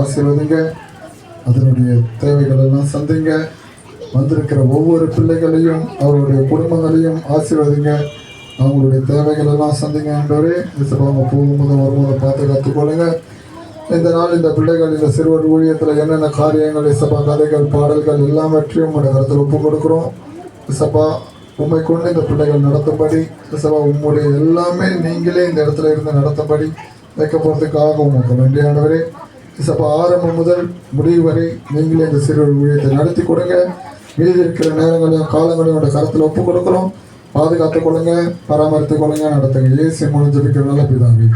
ஆசீர்வதிங்க. அதனுடைய தேவைகள் எல்லாம் சந்திங்க. வந்திருக்கிற ஒவ்வொரு பிள்ளைகளையும் அவருடைய குடும்பங்களையும் ஆசீர்வதிங்க. அவங்களுடைய தேவைகள் எல்லாம் சந்திங்க. ஆண்டவரே அவங்க போகும்போது வரும்போது பார்த்து கற்றுக்கொள்ளுங்க. இந்த நாள் இந்த பிள்ளைகள் இந்த சிறுவர் ஊழியத்தில் என்னென்ன காரியங்கள் இசப்பா கதைகள் பாடல்கள் எல்லாவற்றையும் உங்களுடைய கருத்தில் ஒப்பு கொடுக்குறோம். இசப்பா உண்மை கொண்டு இந்த பிள்ளைகள் நடத்தும்படி இசப்பா உங்களுடைய எல்லாமே நீங்களே இந்த இடத்துல இருந்து நடத்தும்படி வைக்க போகிறதுக்காக உங்களுக்கு நன்றி ஆண்டவரே. இசப்பா ஆரம்பம் முதல் முடிவு வரை நீங்களே இந்த சிறுவர் ஊழியத்தை நடத்தி கொடுங்க. மீதி இருக்கிற நேரங்களையும் காலங்களையும் உங்களுடைய கருத்தில் ஒப்பு கொடுக்குறோம். பாதுகாத்துக் கொள்ளுங்க, பராமரித்துக் கொள்ளுங்க, நடத்துங்க. இயேசு மூலம் ஜெபிக்கிற நல்ல பிதாவே.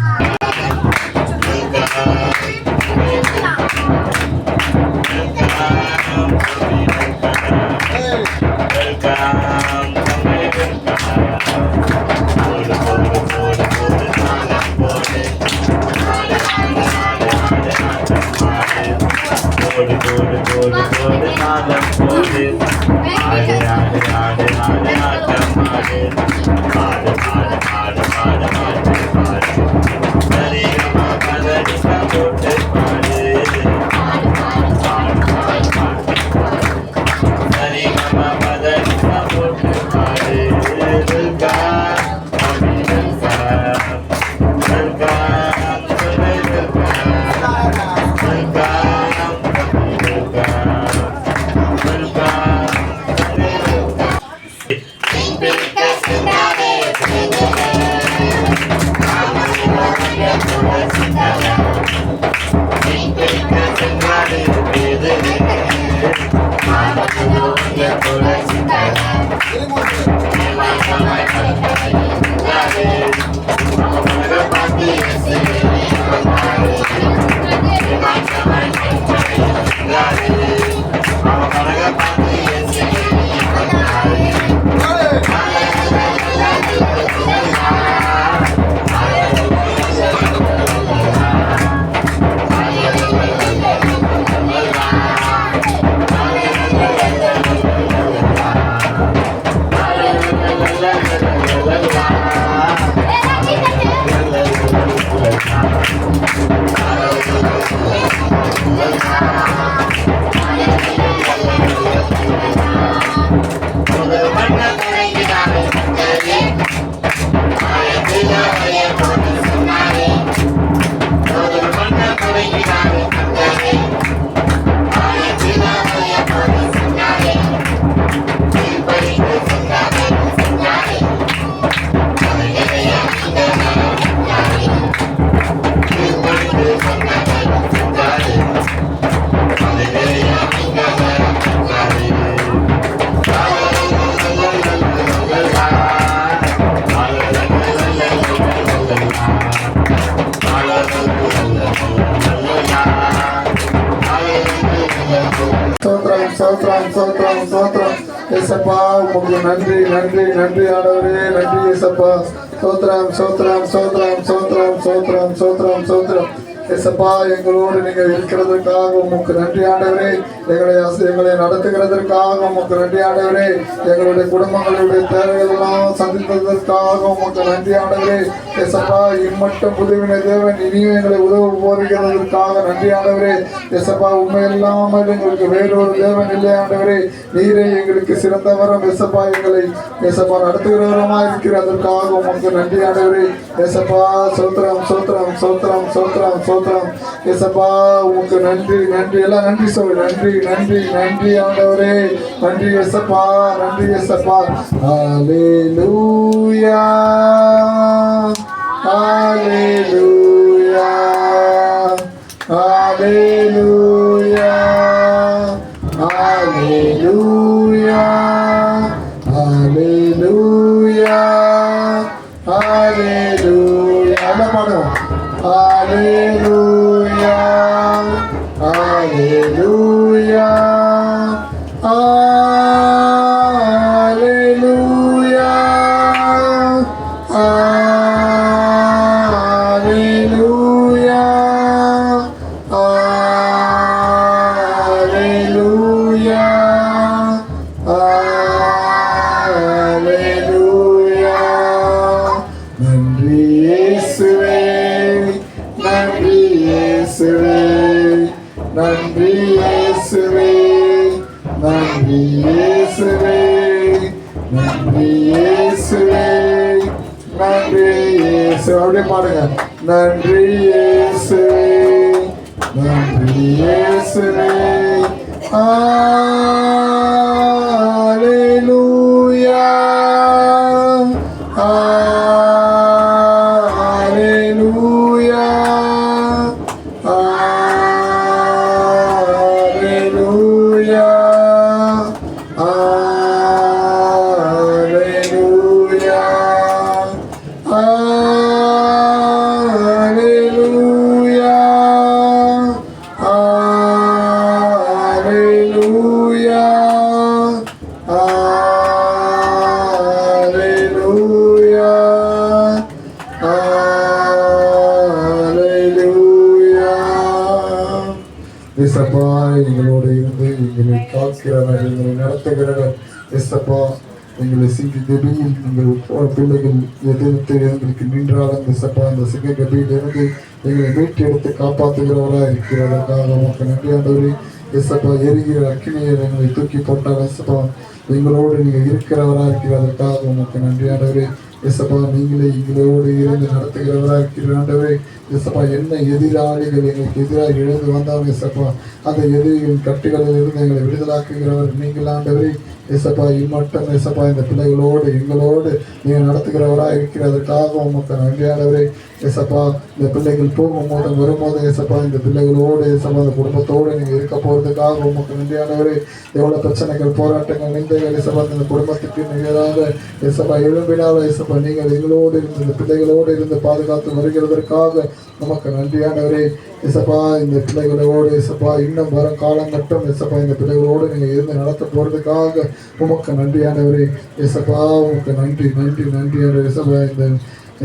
நன்றி நன்றி நன்றி ஆண்டவரே. நன்றி இயேசப்பா. சோத்ரம் சோத்ரம் சோத்ரம் சோத்ரம் சோத்ரம் சோத்ரம் சோத்ரம். இயேசப்பா எங்களோடு நீங்கள் இருக்கிறதற்காக உமக்கு நன்றி ஆண்டவரே. எங்களை நடத்துகிறதற்காக உமக்கு நன்றி ஆண்டவரே. எங்களுடைய குடும்பங்களுடைய தேவைகள் எல்லாம் சந்தித்ததற்காக உமக்கு நன்றி ஆண்டவரே. இயேசப்பா இம்மட்டும் உதவின தேவன் இனியும் எங்களை உதவ போகிறதற்காக நன்றி ஆண்டவரே. இயேசப்பா உண்மை இல்லாமல் எங்களுக்கு வேறொரு தேவன் இல்லை ஆண்டவரே. நீரே எங்களுக்கு சிறந்தவரம். இயேசப்பா எங்களை இயேசப்பா நடத்துகிறவரமாக இருக்கிறதற்காக உமக்கு நன்றி ஆண்டவரே. இயேசப்பா சோத்ரம் சோத்ரம் சோத்ரம் சோத்ரம் சோத்ரம். இயேசப்பா உமக்கு நன்றி நன்றி எல்லாம் நன்றி சொல்லு. நன்றி நன்றி நன்றி ஆண்டவரே. நன்றி இயேசப்பா. நன்றி இயேசப்பா. ஹல்லேலூயா ஹல்லேலூயா ஹல்லேலூயா ஹல்லேலூயா ஹல்லேலூயா ஹல்லேலூயா. என்ன பாடுவோம்? ஹல்லேலூயா ஹல்லேலூயா ஹல்லேலூயா ஹல்லேலூயா நன்றி இயேசுவே நன்றி இயேசு. அப்படியே பாடுங்க. நன்றி இயேசுவே நன்றி இயேசுவே. ஹல்லேலூயா ஹல்லேலூயா ஹல்லேலூயா ஹல்லேலூயா ஹல்லேலூயா ஹல்லேலூயா ஹல்லேலூயா ஹல்லேலூயா. இயேசப்பா எங்களோடு இருந்து எங்களை காக்கிறவர், எங்களை நடத்துகிறவர். இயேசப்பா எங்களை சிங்க கபியில் எங்கள் பிள்ளைகள் எதிர்த்து எங்களுக்கு நின்றாலும் இயேசப்பா அந்த சிங்க கபியிலிருந்து எங்களை மீட்டெடுத்து காப்பாற்றுகிறவராக இருக்கிறதற்காக உமக்கு நன்றி ஆண்டவரே. இயேசப்பா எரிகிற அக்கினியை எங்களை தூக்கி போட்டால் இயேசப்பா எங்களோடு நீங்கள் இருக்கிறவராக இருக்கிறதற்காக உமக்கு நன்றி ஆண்டவரே. இயேசப்பா நீங்களே எங்களோடு இருந்து நடத்துகிறவராக இருக்கிற ஆண்டவரே. இயேசப்பா என்ன எதிராளிகள் எங்களுக்கு எதிராக எழுந்து வந்தாலும் இயேசப்பா அந்த எதிரிகளின் கட்டுகளில் இருந்து எங்களை விடுதலாக்குகிறவர் நீங்கள் ஆண்டவரே. இயேசப்பா இம்மட்டும் இயேசப்பா இந்த பிள்ளைகளோடு எங்களோடு நீங்கள் நடத்துகிறவராக இருக்கிறதற்காக உமக்கு நன்றி ஆண்டவரே. இயேசப்பா இந்த பிள்ளைகள் போகும்போது வரும்போது இயேசப்பா இந்த பிள்ளைகளோடு இயேசப்பா இந்த குடும்பத்தோடு நீங்கள் இருக்க போகிறதுக்காக உமக்கு நன்றி ஆண்டவரே. எவ்வளோ பிரச்சனைகள் போராட்டங்கள் நிந்தைகள் இயேசப்பா இந்த குடும்பத்துக்கு நிகராக இயேசப்பா எழும்பினாலும் இயேசப்பா நீங்கள் எங்களோடு இருந்து இந்த பிள்ளைகளோடு இருந்து பாதுகாத்து வருகிறதற்காக நமக்கு நன்றியானவரே. இயேசப்பா இந்த பிள்ளைகளோடு இயேசப்பா இன்னும் வரும் காலம் மட்டும் இயேசப்பா இந்த பிள்ளைகளோடு நீங்கள் இருந்து நடத்த போகிறதுக்காக உமக்கு நன்றியானவரே. இயேசப்பா உமக்கு நன்றி நன்றி நன்றியானவரே. இயேசப்பா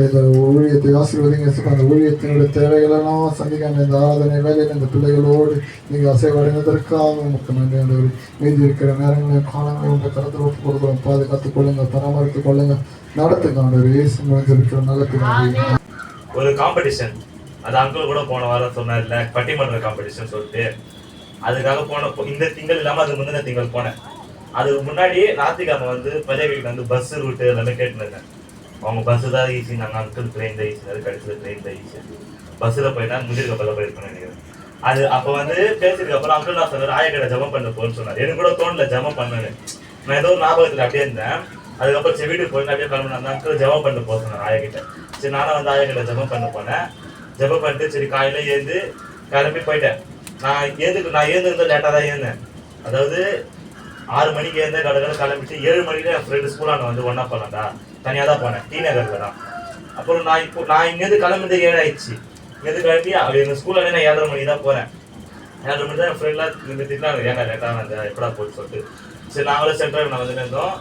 இந்த ஊழியத்தை ஆசீர்வதிங்க இயேசப்பா. அந்த ஊழியத்தினுடைய தேவைகளெல்லாம் சந்திக்கான இந்த ஆராதனை வேலையில் இந்த பிள்ளைகளோடு நீங்கள் அசைவடைந்ததற்காக உமக்கு நன்றியானவரே. மீதி இருக்கிற நேரங்களில் காலங்கள் உங்கள் கருத்தில் ஒப்பு கொடுக்குறோம். பாதுகாத்துக் கொள்ளுங்க, பராமரித்துக் கொள்ளுங்க, நடத்துங்க ஆண்டவரே. இயேசு இருக்கிற நல்ல பிள்ளை. ஒரு காம்படிஷன் அது அங்கிள் கூட போன வாரம் சொன்னார்ல, பட்டிமன்ற காம்படிஷன் சொல்லிட்டு அதுக்காக போன. இந்த திங்கள் இல்லாமல் அது முந்தின திங்கள் போனேன். அதுக்கு முன்னாடி ஞாயிற்றுக்கிழமை வந்து பழைய வீட்டில் வந்து பஸ் ரூட்டு எல்லாமே கேட்டுருந்தேன். அவங்க பஸ்ஸு தான் ஈஸி, நாங்கள் அங்கிள் ட்ரெயின் தான் ஈஸி, அது கடைசியில் ட்ரெயின் தான் ஈஸி. பஸ்ஸில் போயிட்டா முந்திரி கப்பலில் போயிருப்பேன் நினைக்கிறேன். அது அப்போ வந்து பேசிட்டு அப்புறம் அங்கிள் நான் சொன்னார் ஆயக்கடை ஜமம் பண்ண போன்னு சொன்னார். எனக்கு கூட தோணல ஜமம் பண்ணேன்னு. நான் ஏதோ ஒரு ஞாபகத்தில் அப்படியே இருந்தேன். அதுக்கப்புறம் சரி வீட்டுக்கு போய் அப்படியே கிளம்பி அந்த அங்கிள் ஜமம் பண்ண போக சொன்னார் ஆயக்கிட்ட. சரி நானும் வந்து ஆயக்கடை ஜமம் பண்ண போனேன். ஜமம் பண்ணிட்டு சரி காலையில் ஏந்து கிளம்பி போயிட்டேன். நான் ஏந்து லேட்டாக தான் ஏந்தேன். அதாவது 6 மணிக்கு ஏந்த கடற்கரை கிளம்பிட்டு 7 மணிக்கு என் ஃப்ரெண்டு ஸ்கூலான வந்து ஒன்றா போகலாம்டா, தனியாக தான் போனேன், டி நகரில் தான். அப்புறம் நான் இங்கேருந்து கிளம்புறது 7 ஆயிடுச்சு. இங்கேருந்து கிளம்பி எங்கள் ஸ்கூலில் நான் 7:30 மணிக்கு தான் போகிறேன். 7:30 மணி தான் என் ஃப்ரெண்ட்லாம் திட்டினாங்க, ஏன்னா லேட்டாக வந்தேன் எப்படா போட்டு சொல்லிட்டு. சரி நாங்களும் சென்ட்ரல் நான் வந்துட்டு இருந்தோம்.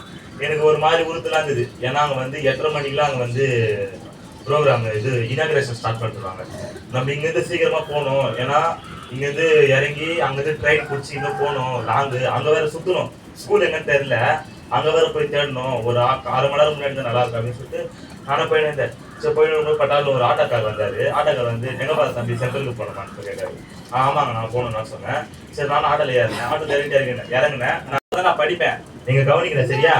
எனக்கு ஒரு மாதிரி உறுத்தலாம் இருந்தது. ஏன்னா அங்கே வந்து 8:30 மணிக்கெலாம் அங்கே வந்து ப்ரோக்ராம் இது இனாகிரேஷன் ஸ்டார்ட் பண்ணிட்டுருவாங்க. நம்ம இங்கேருந்து சீக்கிரமாக போகணும். ஏன்னா இங்கேருந்து இறங்கி அங்கேருந்து ட்ரெயின் பிடிச்சி இன்னும் போகணும் லாங்கு. அங்கே வேறு சுற்றணும், ஸ்கூல் எங்கன்னு தெரியல, அங்கே வேறு போய் தேடணும். ஒரு 1/2 மணி நேரம் முன்னாடி தான் நல்லா இருக்கும் அப்படின்னு சொல்லிட்டு நானும் போயிருந்தேன். சரி போயிட்டு பட்டாலில் ஒரு ஆட்டோக்கார் வந்தார். ஆட்டோக்கார் வந்து எங்கே பார்த்து தம்பி சென்ட்ரலுக்கு போகணுமான்னு கேட்காரு. ஆமாங்க நான் போகணும்னு சொன்னேன். சரி நானும் ஆட்டோவில் ஏறினேன். ஆட்டோவில் இறங்கினேன். நான் படிப்பேன், நீங்கள் கவனிக்கிறேன் சரியா?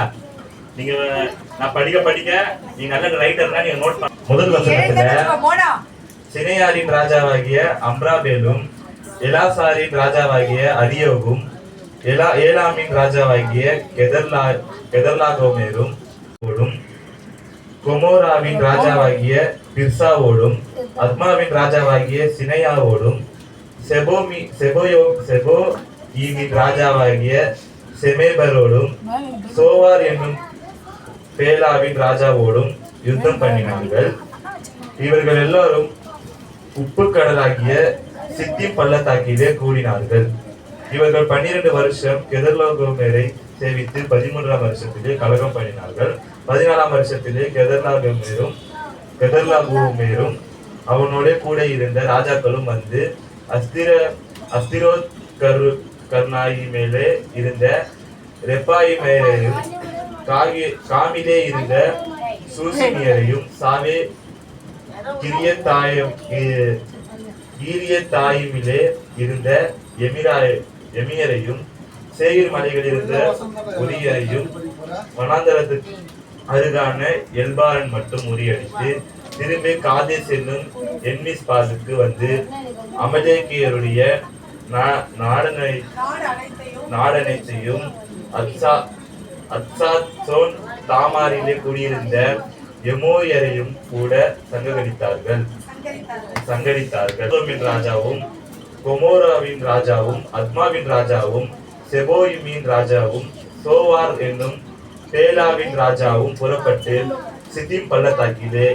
நான் படிக்க நீங்க நல்ல ரைட்டர்னா நீங்க நோட் பண்ண. முதல் வசனத்துல சினையாரின் ராஜாவாகிய அம்ராபேலும் எலாசாரின் ராஜாவாகிய அரியோகும் ஏலாமின் ராஜாவாகிய கெதர்லாகோமேரும் கொமோராவின் ராஜாவாகிய பிர்சாவோடும் அத்மாவின் ராஜாவாகிய சினையாவோடும் செபோயிமின் ராஜாவாகிய செமேபரோடும் சோவார் என்னும் பேலாவின் ராஜாவோடும் யுத்தம் பண்ணினார்கள். இவர்கள் எல்லாரும் உப்பு கடலாகிய சித்திம் பள்ளத்தாக்கிலே கூடினார்கள். இவர்கள் 12 வருஷம் கெதர்லாகோமேரை சேவித்து 13ஆம் வருஷத்திலே கலகம் பண்ணினார்கள். 14ஆம் வருஷத்திலே கெதர்லாகோமேரும் அவனோட கூட இருந்த ராஜாக்களும் வந்து அஸ்திரோத் கர்னாயி மேலே இருந்த ரெப்பாயிமேரையும் காமிலே இருந்த சூசினியரையும் சாவே கீரியத்தாயிமிலே இருந்த எமியரையும் சேயிர் மலைகளில் இருந்த உரியரையும் அருகான எல்பாரன் மட்டும் முறியடித்து திரும்பி காதேஸ் என்னும் என்மிஸ்பாலுக்கு வந்து அமலேக்கியருடைய நாடனைத்தையும் அத்சாத்சோன் தாமாரிலே குடியிருந்த எமோயரையும் கூட சங்கரித்தார்கள். ராஜாவும் கொமோராவின் ராஜாவும் அத்மாவின் ராஜாவும் செபோயிமின் ராஜாவும் சோவார் என்னும் பேலாவின் ராஜாவும் புறப்பட்டு சித்திம் பள்ளத்தாக்கிலே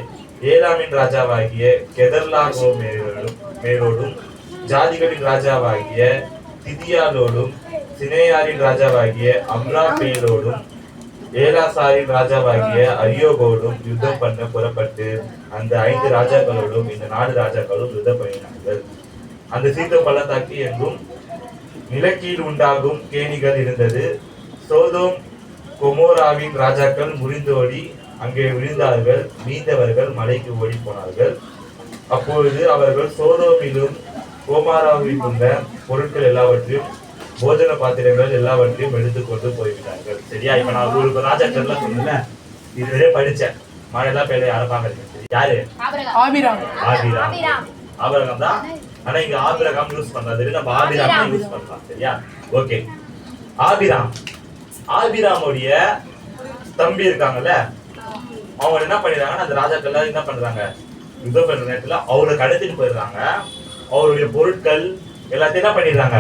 ஏலாமின் ராஜாவாகிய கெதர்லாகோ மேலோடும் ஜாதிகளின் ராஜாவாகிய திதியாலோடும் சினேயாரின் ராஜாவாகிய அம்ராபேலோடும் ஏலாசாரின் ராஜாவாகிய அரியோகோடும் யுத்தம் பண்ண புறப்பட்டு அந்த 5 ராஜாக்களோடும் இந்த 4 ராஜாக்களும் யுத்தம் பண்ணினார்கள். அந்த சீத்தம் பள்ளத்தாக்கி எங்கும் நிலக்கீழ் உண்டாகும் கேணிகள் இருந்தது. சோதோம் கொமோராவின் ராஜாக்கள் முறிந்தோடி அங்கே விழுந்தார்கள். மீந்தவர்கள் மலைக்கு ஓடி போனார்கள். அப்பொழுது அவர்கள் சோதோமிலும் கோமாராவில் உள்ள பொருட்கள் எல்லாவற்றையும் போஜன பாத்திரங்கள் எல்லாவற்றையும் எடுத்துக்கொண்டு போய்விட்டார்கள். சரியா? இப்ப நான் உங்களுக்கு ராஜாக்கள் சொன்னல, இதுவரை படிச்சேன். மழையெல்லாம் பெய்ய யாரை பாக்குறீங்க? யாரு? ஆபிரகாம் தான். ஆனா இங்க ஆபிரகாம் யூஸ் பண்றது நம்ம ஆபிராம் யூஸ் பண்ணலாம். சரியா? ஓகே. ஆபிராமுடைய தம்பி இருக்காங்கல்ல, அவங்க என்ன பண்ணிடுறாங்கன்னா அந்த ராஜாக்கள் என்ன பண்றாங்க, யுத்தம் பண்ற நேரத்துல அவரை கடத்திட்டு போயிடுறாங்க. அவருடைய பொருட்கள் எல்லாத்தையும் என்ன பண்ணிடுறாங்க,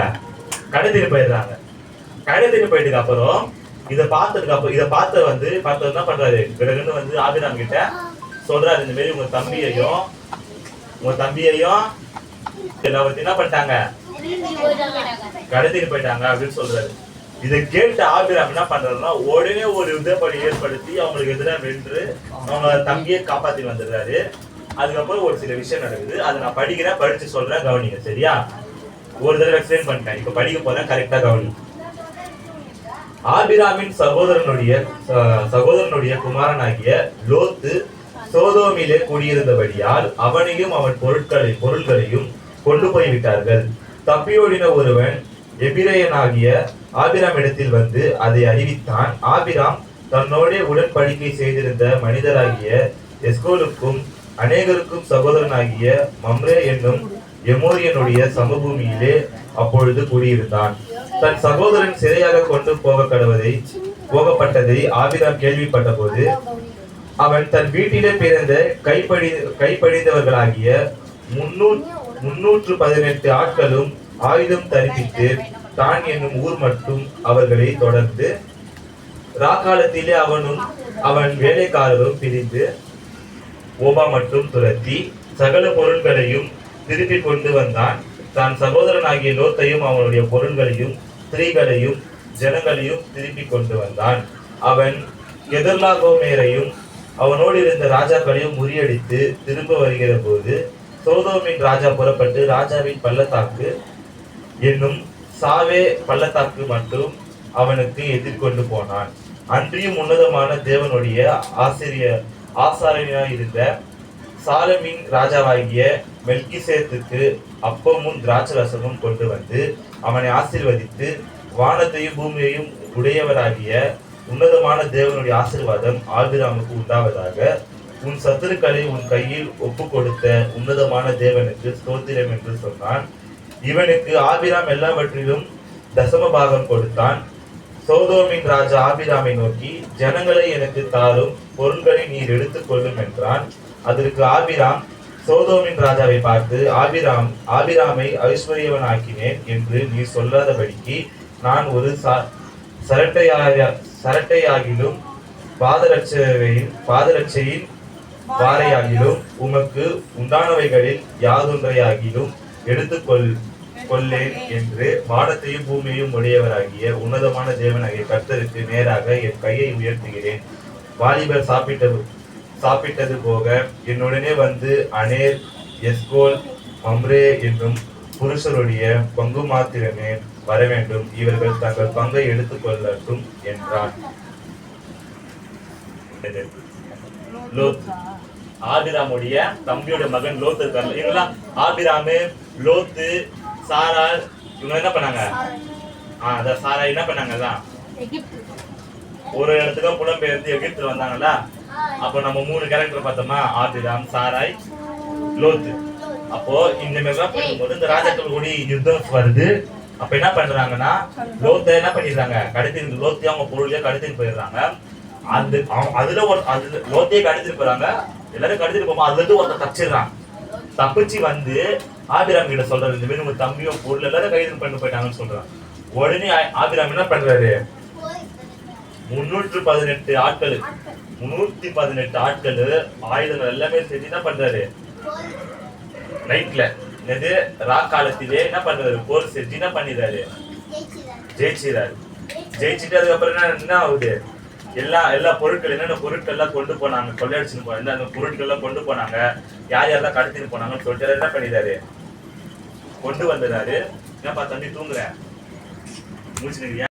கடத்திட்டு போயிடுறாங்க. கடத்திட்டு போயிட்டதுக்கு அப்புறம் இதை பார்த்து என்ன பண்றாரு, பிறகுன்னு வந்து ஆபிராம் கிட்ட சொல்றாரு, இந்த மாதிரி உங்க தம்பியையும் எல்லாத்தையும் என்ன பண்ணிட்டாங்க, கடத்திட்டு போயிட்டாங்க அப்படின்னு சொல்றாரு. இதை கேட்டு ஆபிராம் என்ன பண்றாருன்னா உடனே ஒரு யுத்தப்படி ஏற்படுத்தி அவங்களுக்கு எதிராக வென்று அவங்க தம்பியை காப்பாத்தி வந்துடுறாரு. அதுக்கப்புறம் ஒரு சில விஷயம் நடக்குது. அதை நான் படிச்சு சொல்றேன், கவனிங்க. சரியா? ஒரு தடவை எக்ஸ்பிளைன் பண்ணிட்டேன், இப்ப படிக்க போறேன், கரெக்டா கவனி. ஆபிராமின் சகோதரனுடைய குமாரனாகிய லோத்து சோதோமிலே குடியிருந்தபடியால் அவனையும் அவன் பொருட்களையும் கொண்டு போய்விட்டார்கள். தப்பியோடின ஒருவன் எபிரேயனாகிய ஆபிராம் இடத்தில் வந்து அதை அறிவித்தான். ஆபிராம் தன்னோட உடன்படிக்கை செய்திருந்த மனிதராகிய எஸ்கோலுக்கும் அநேகருக்கும் சகோதரனாகிய மம்ரே என்னும் எமோரியனுடைய சமபூமியிலே அப்பொழுது குடியிருந்தான். தன் சகோதரன் சிறையாக கொண்டு போகப்பட்டதை ஆபிராம் கேள்விப்பட்ட போது அவன் தன் வீட்டிலே பிறந்த கைப்படிந்தவர்களாகிய 318 ஆட்களும் ஆயுதம் தரிப்பித்து தான் என்னும் ஊர் மட்டும் அவர்களை தொடர்ந்து ராக்காலத்திலே அவனும் அவன் வேலைக்காரரும் பிரிந்து ஓபா மட்டும் துரத்தி சகல பொருள்களையும் திருப்பி கொண்டு வந்தான். தான் சகோதரனாகிய லோத்தையும் அவனுடைய பொருள்களையும் ஸ்திரீகளையும் ஜனங்களையும் திருப்பி கொண்டு வந்தான். அவன் கெதர்லாகோமேரையும் அவனோடு இருந்த ராஜாக்களையும் முறியடித்து திரும்ப வருகிற போது சோதோமின் ராஜா புறப்பட்டு ராஜாவின் பள்ளத்தாக்கு என்னும் சாவே பள்ளத்தாக்கு மட்டும் அவனுக்கு எதிர்கொண்டு போனான். அன்றியும் உன்னதமான தேவனுடைய ஆசாரியனாய் இருந்த சாலமின் ராஜாவாகிய மெல்கிசேத்துக்கு அப்பமும் திராட்சரசமும் கொண்டு வந்து அவனை ஆசீர்வதித்து, வானத்தையும் பூமியையும் உடையவராகிய உன்னதமான தேவனுடைய ஆசீர்வாதம் ஆபிராமுக்கு உண்டாவதாக, உன் சத்துருக்களை உன் கையில் ஒப்பு கொடுத்த உன்னதமான தேவனுக்கு ஸ்தோத்திரம் என்று சொன்னான். இவனுக்கு ஆபிராம் எல்லாவற்றிலும் தசம பாகம் கொடுத்தான். சோதோமின் ராஜா ஆபிராமை நோக்கி, ஜனங்களை எனக்கு தாரும், பொருள்களை நீர் எடுத்துக் கொள்ளும் என்றான். அதற்கு ஆபிராம் சோதோமின் ராஜாவை பார்த்து, ஆபிராமை ஐஸ்வர்யவனாக்கினேன் என்று நீ சொல்லாதபடிக்கு நான் ஒரு சரட்டையாகிலும் பாதரட்சையின் வாரையாகிலும் உமக்கு உண்டானவைகளில் யாதொன்றையாகிலும் கொள்ளேன் என்று வானத்தையும் பூமியையும் உடையவராகிய உன்னதமான தேவனாகிய கர்த்தருக்கு நேராக என் கையை உயர்த்துகிறேன். வாலிபர் சாப்பிட்டது போக என்னுடனே வந்து அனேர், எஸ்கோல், மம்ரே என்னும் புருஷருடைய பங்கு மாத்திரமே வர வேண்டும். இவர்கள் தங்கள் பங்கை எடுத்துக் கொள்ளட்டும் என்றான். ஆபிராமுடைய தம்பியோட மகன் லோத்து இருக்காங்க. இவங்கெல்லாம் ஆபிராமு, லோத்து, சாரா, இவங்க என்ன பண்ணாங்க? சாரா என்ன பண்ணாங்க? ஒரு இடத்துக்கு புலம்பெயர்ந்து எகிப்துல வந்தாங்களா, அப்போ நம்ம 3 கேரக்டர் பார்த்தோமா, ஆபிராம், சாராய், லோத்து. அப்போ இந்த மாதிரிலாம் பண்ணும்போது இந்த ராஜாக்கள் கூடி யுத்தம் வருது. அப்ப என்ன பண்றாங்கன்னா, லோத்தை என்ன பண்ணிடுறாங்க, கடத்திட்டு லோத்தையும் அவங்க பொருளையே கடத்திட்டு போயிடுறாங்க. அதுல லோத்தையே கடத்திட்டு போறாங்க. எல்லாரும் கடத்திட்டு போகும்போது அதுல இருந்து ஒருத்தர் தப்பிச்சிடுறான். தப்பிச்சு வந்து ஆபிராம் கிட்ட சொல்றாரு, இந்த மாதிரி உங்க தம்பியும் பொருள் எல்லாரும் கைது பண்ணி போயிட்டாங்கன்னு சொல்றான். உடனே ஆபிராம் என்ன பண்றாரு, 318 ஆட்கள் 318 ஆட்கள் ஆயுதங்கள் எல்லாமே செஞ்சு என்ன பண்றாரு, நைட்ல என்னது காலத்திலே என்ன பண்றாரு, போர் செஞ்சு என்ன பண்ணிடுறாரு, ஜெயிச்சிடாரு. ஜெயிச்சுட்டு அதுக்கப்புறம் என்ன ஆகுது, எல்லா பொருட்கள் என்னென்ன பொருட்கள் எல்லாம் கொண்டு போனாங்க, கொள்ளையடிச்சுன்னு போனாங்க, அந்த பொருட்கள் எல்லாம் கொண்டு போனாங்க, யார் யாரெல்லாம் கடத்திட்டு போனாங்கன்னு சொல்லிட்டு என்ன பண்ணிடுறாரு, கொண்டு வந்துடுறாரு. என்னப்பா தம்பி தூங்குற, முடிச்சுக்கிறியா?